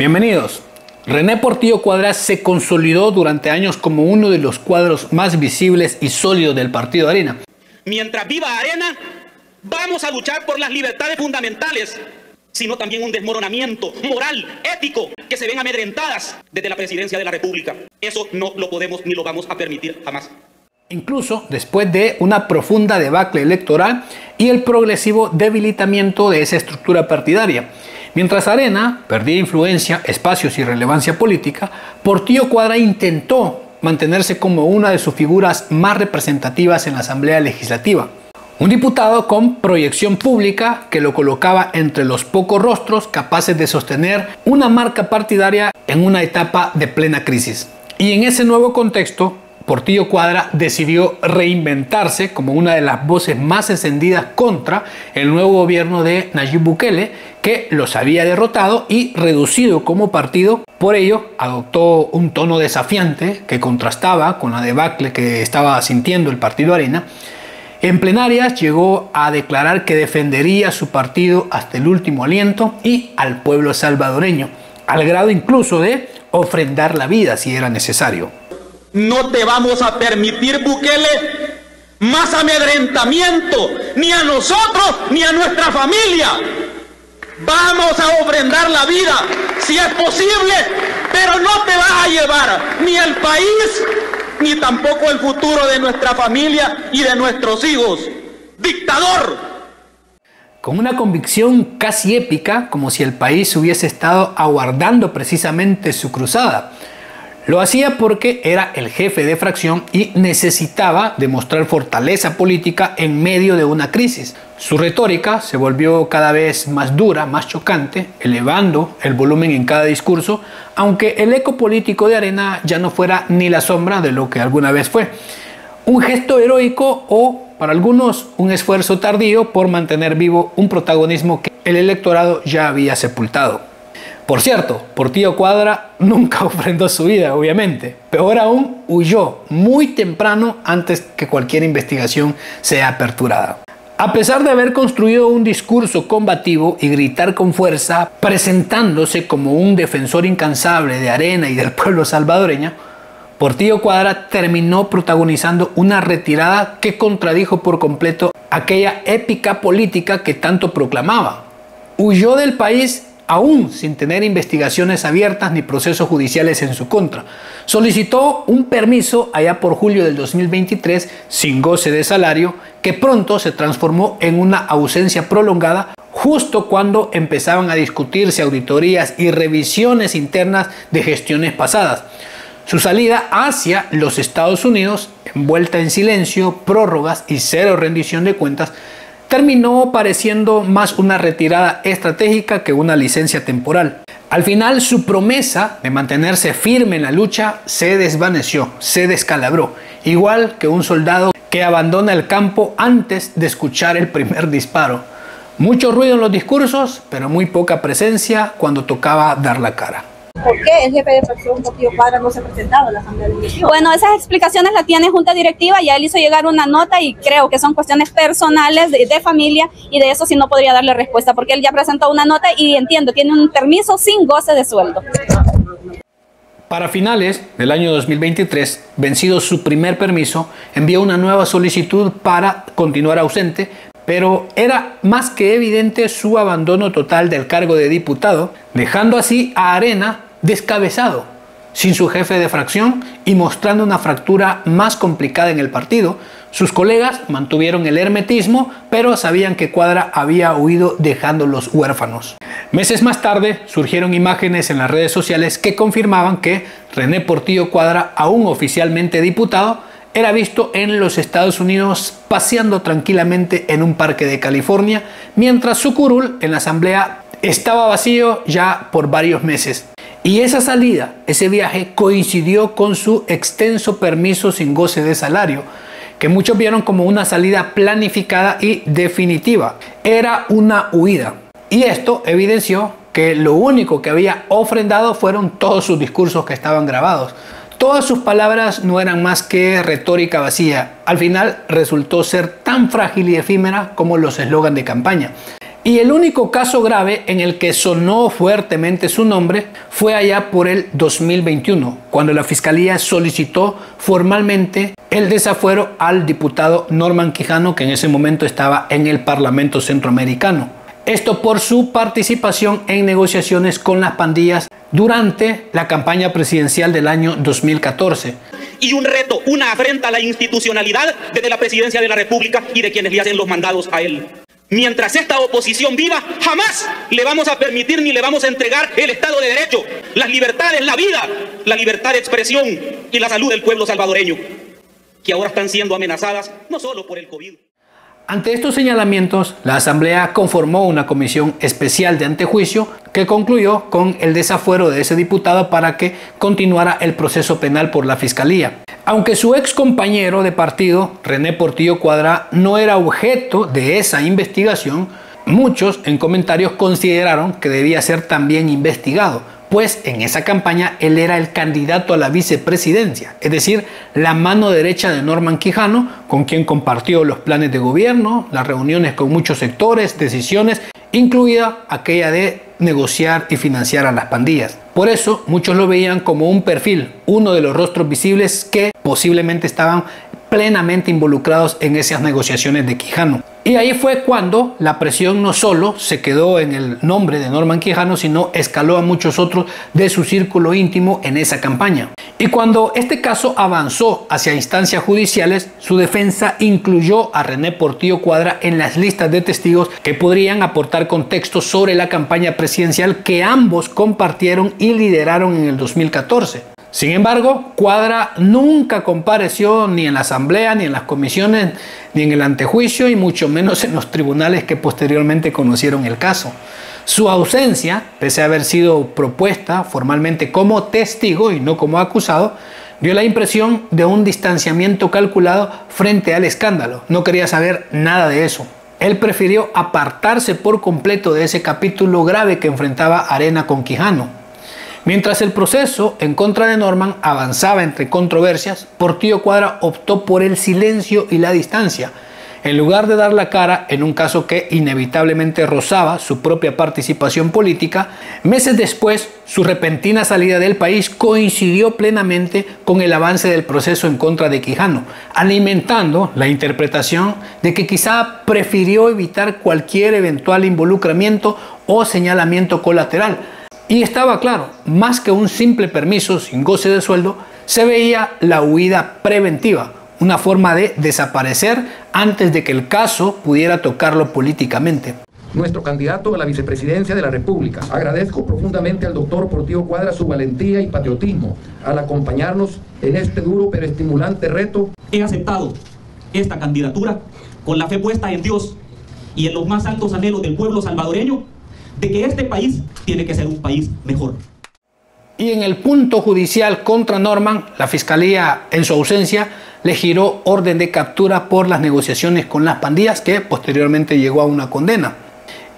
Bienvenidos. René Portillo Cuadra se consolidó durante años como uno de los cuadros más visibles y sólidos del partido Arena. Mientras viva Arena, vamos a luchar por las libertades fundamentales, sino también un desmoronamiento moral, ético, que se ven amedrentadas desde la presidencia de la República. Eso no lo podemos ni lo vamos a permitir jamás. Incluso después de una profunda debacle electoral y el progresivo debilitamiento de esa estructura partidaria. Mientras Arena perdía influencia, espacios y relevancia política, Portillo Cuadra intentó mantenerse como una de sus figuras más representativas en la Asamblea Legislativa. Un diputado con proyección pública que lo colocaba entre los pocos rostros capaces de sostener una marca partidaria en una etapa de plena crisis. Y en ese nuevo contexto, Portillo Cuadra decidió reinventarse como una de las voces más encendidas contra el nuevo gobierno de Nayib Bukele, que los había derrotado y reducido como partido. Por ello, adoptó un tono desafiante que contrastaba con la debacle que estaba sintiendo el partido Arena. En plenarias llegó a declarar que defendería su partido hasta el último aliento y al pueblo salvadoreño, al grado incluso de ofrendar la vida si era necesario. No te vamos a permitir, Bukele, más amedrentamiento, ni a nosotros ni a nuestra familia. Vamos a ofrendar la vida, si es posible, pero no te vas a llevar ni el país, ni tampoco el futuro de nuestra familia y de nuestros hijos. ¡Dictador! Con una convicción casi épica, como si el país hubiese estado aguardando precisamente su cruzada. Lo hacía porque era el jefe de fracción y necesitaba demostrar fortaleza política en medio de una crisis. Su retórica se volvió cada vez más dura, más chocante, elevando el volumen en cada discurso, aunque el eco político de Arena ya no fuera ni la sombra de lo que alguna vez fue. Un gesto heroico o, para algunos, un esfuerzo tardío por mantener vivo un protagonismo que el electorado ya había sepultado. Por cierto, Portillo Cuadra nunca ofrendó su vida, obviamente. Peor aún, huyó muy temprano antes que cualquier investigación sea aperturada. A pesar de haber construido un discurso combativo y gritar con fuerza, presentándose como un defensor incansable de Arena y del pueblo salvadoreño, Portillo Cuadra terminó protagonizando una retirada que contradijo por completo aquella épica política que tanto proclamaba. Huyó del país aún sin tener investigaciones abiertas ni procesos judiciales en su contra. Solicitó un permiso allá por julio del 2023 sin goce de salario, que pronto se transformó en una ausencia prolongada justo cuando empezaban a discutirse auditorías y revisiones internas de gestiones pasadas. Su salida hacia los Estados Unidos, envuelta en silencio, prórrogas y cero rendición de cuentas, terminó pareciendo más una retirada estratégica que una licencia temporal. Al final, su promesa de mantenerse firme en la lucha se desvaneció, se descalabró, igual que un soldado que abandona el campo antes de escuchar el primer disparo. Mucho ruido en los discursos, pero muy poca presencia cuando tocaba dar la cara. ¿Por qué el jefe de fracción Portillo Cuadra no se ha presentado a la Asamblea Legislativa? Bueno, esas explicaciones las tiene Junta Directiva, ya él hizo llegar una nota y creo que son cuestiones personales de familia, y de eso sí no podría darle respuesta porque él ya presentó una nota y entiendo, tiene un permiso sin goce de sueldo. Para finales del año 2023, vencido su primer permiso, envió una nueva solicitud para continuar ausente, pero era más que evidente su abandono total del cargo de diputado, dejando así a Arena descabezado, sin su jefe de fracción y mostrando una fractura más complicada en el partido. Sus colegas mantuvieron el hermetismo, pero sabían que Cuadra había huido dejándolos huérfanos. Meses más tarde surgieron imágenes en las redes sociales que confirmaban que René Portillo Cuadra, aún oficialmente diputado, era visto en los Estados Unidos paseando tranquilamente en un parque de California, mientras su curul en la asamblea estaba vacío ya por varios meses. Y esa salida, ese viaje, coincidió con su extenso permiso sin goce de salario, que muchos vieron como una salida planificada y definitiva. Era una huida. Y esto evidenció que lo único que había ofrendado fueron todos sus discursos que estaban grabados. Todas sus palabras no eran más que retórica vacía. Al final resultó ser tan frágil y efímera como los eslogans de campaña. Y el único caso grave en el que sonó fuertemente su nombre fue allá por el 2021, cuando la Fiscalía solicitó formalmente el desafuero al diputado Norman Quijano, que en ese momento estaba en el Parlamento Centroamericano. Esto por su participación en negociaciones con las pandillas durante la campaña presidencial del año 2014. Y un reto, una afrenta a la institucionalidad desde la presidencia de la República y de quienes le hacen los mandados a él. Mientras esta oposición viva, jamás le vamos a permitir ni le vamos a entregar el Estado de Derecho, las libertades, la vida, la libertad de expresión y la salud del pueblo salvadoreño, que ahora están siendo amenazadas no solo por el COVID. Ante estos señalamientos, la Asamblea conformó una comisión especial de antejuicio que concluyó con el desafuero de ese diputado para que continuara el proceso penal por la Fiscalía. Aunque su ex compañero de partido, René Portillo Cuadra, no era objeto de esa investigación, muchos en comentarios consideraron que debía ser también investigado, pues en esa campaña él era el candidato a la vicepresidencia, es decir, la mano derecha de Norman Quijano, con quien compartió los planes de gobierno, las reuniones con muchos sectores, decisiones, incluida aquella de negociar y financiar a las pandillas. Por eso muchos lo veían como un perfil, uno de los rostros visibles que posiblemente estaban plenamente involucrados en esas negociaciones de Quijano. Y ahí fue cuando la presión no solo se quedó en el nombre de Norman Quijano, sino escaló a muchos otros de su círculo íntimo en esa campaña. Y cuando este caso avanzó hacia instancias judiciales, su defensa incluyó a René Portillo Cuadra en las listas de testigos que podrían aportar contexto sobre la campaña presidencial que ambos compartieron y lideraron en el 2014. Sin embargo, Cuadra nunca compareció ni en la Asamblea, ni en las comisiones, ni en el antejuicio, y mucho menos en los tribunales que posteriormente conocieron el caso. Su ausencia, pese a haber sido propuesta formalmente como testigo y no como acusado, dio la impresión de un distanciamiento calculado frente al escándalo. No quería saber nada de eso. Él prefirió apartarse por completo de ese capítulo grave que enfrentaba Arena con Quijano. Mientras el proceso en contra de Norman avanzaba entre controversias, Portillo Cuadra optó por el silencio y la distancia, en lugar de dar la cara en un caso que inevitablemente rozaba su propia participación política. Meses después, su repentina salida del país coincidió plenamente con el avance del proceso en contra de Quijano, alimentando la interpretación de que quizá prefirió evitar cualquier eventual involucramiento o señalamiento colateral. Y estaba claro, más que un simple permiso sin goce de sueldo, se veía la huida preventiva, una forma de desaparecer antes de que el caso pudiera tocarlo políticamente. Nuestro candidato a la vicepresidencia de la República. Agradezco profundamente al doctor Portillo Cuadra su valentía y patriotismo al acompañarnos en este duro pero estimulante reto. He aceptado esta candidatura con la fe puesta en Dios y en los más altos anhelos del pueblo salvadoreño, de que este país tiene que ser un país mejor. Y en el punto judicial contra Norman, la Fiscalía, en su ausencia, le giró orden de captura por las negociaciones con las pandillas, que posteriormente llegó a una condena.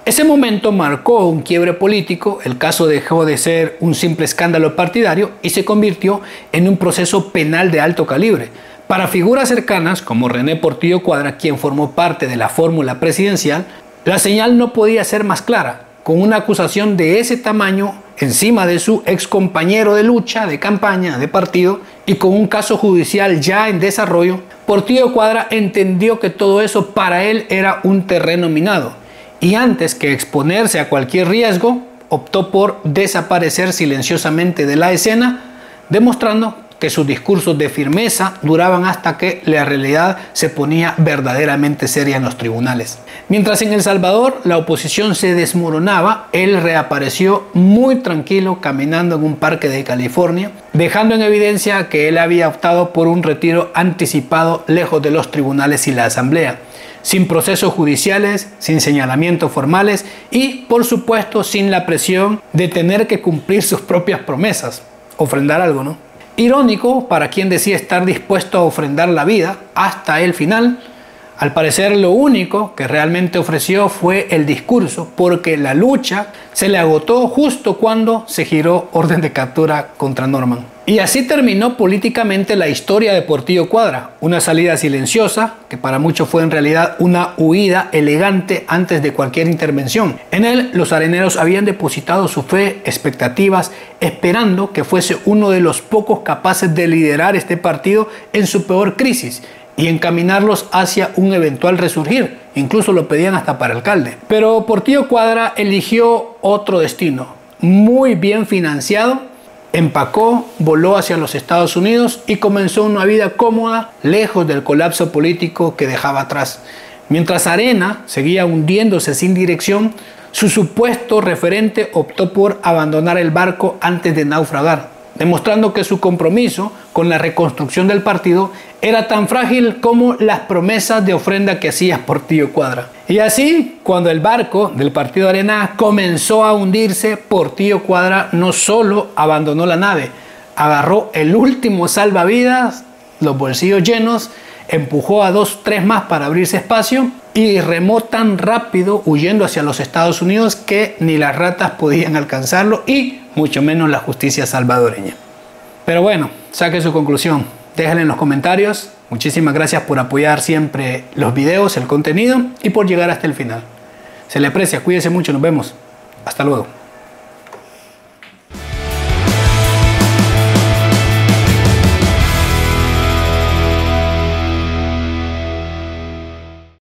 Ese momento marcó un quiebre político, el caso dejó de ser un simple escándalo partidario y se convirtió en un proceso penal de alto calibre. Para figuras cercanas, como René Portillo Cuadra, quien formó parte de la fórmula presidencial, la señal no podía ser más clara. Con una acusación de ese tamaño encima de su ex compañero de lucha, de campaña, de partido, y con un caso judicial ya en desarrollo, Portillo Cuadra entendió que todo eso para él era un terreno minado, y antes que exponerse a cualquier riesgo, optó por desaparecer silenciosamente de la escena, demostrando que sus discursos de firmeza duraban hasta que la realidad se ponía verdaderamente seria en los tribunales. Mientras en El Salvador la oposición se desmoronaba, él reapareció muy tranquilo caminando en un parque de California, dejando en evidencia que él había optado por un retiro anticipado lejos de los tribunales y la Asamblea, sin procesos judiciales, sin señalamientos formales y, por supuesto, sin la presión de tener que cumplir sus propias promesas, ofrendar algo, ¿no? Irónico para quien decía estar dispuesto a ofrendar la vida hasta el final. Al parecer lo único que realmente ofreció fue el discurso, porque la lucha se le agotó justo cuando se giró orden de captura contra Norman. Y así terminó políticamente la historia de Portillo Cuadra, una salida silenciosa que para muchos fue en realidad una huida elegante antes de cualquier intervención. En él los areneros habían depositado su fe, expectativas, esperando que fuese uno de los pocos capaces de liderar este partido en su peor crisis y encaminarlos hacia un eventual resurgir. Incluso lo pedían hasta para alcalde. Pero Portillo Cuadra eligió otro destino, muy bien financiado. Empacó, voló hacia los Estados Unidos y comenzó una vida cómoda, lejos del colapso político que dejaba atrás. Mientras Arena seguía hundiéndose sin dirección, su supuesto referente optó por abandonar el barco antes de naufragar, demostrando que su compromiso con la reconstrucción del partido era tan frágil como las promesas de ofrenda que hacía Portillo Cuadra. Y así, cuando el barco del partido Arena comenzó a hundirse, Portillo Cuadra no solo abandonó la nave, agarró el último salvavidas, los bolsillos llenos, empujó a 2 o 3 más para abrirse espacio y remó tan rápido huyendo hacia los Estados Unidos que ni las ratas podían alcanzarlo y mucho menos la justicia salvadoreña. Pero bueno, saque su conclusión, déjenla en los comentarios. Muchísimas gracias por apoyar siempre los videos, el contenido y por llegar hasta el final. Se le aprecia, cuídese mucho, nos vemos. Hasta luego.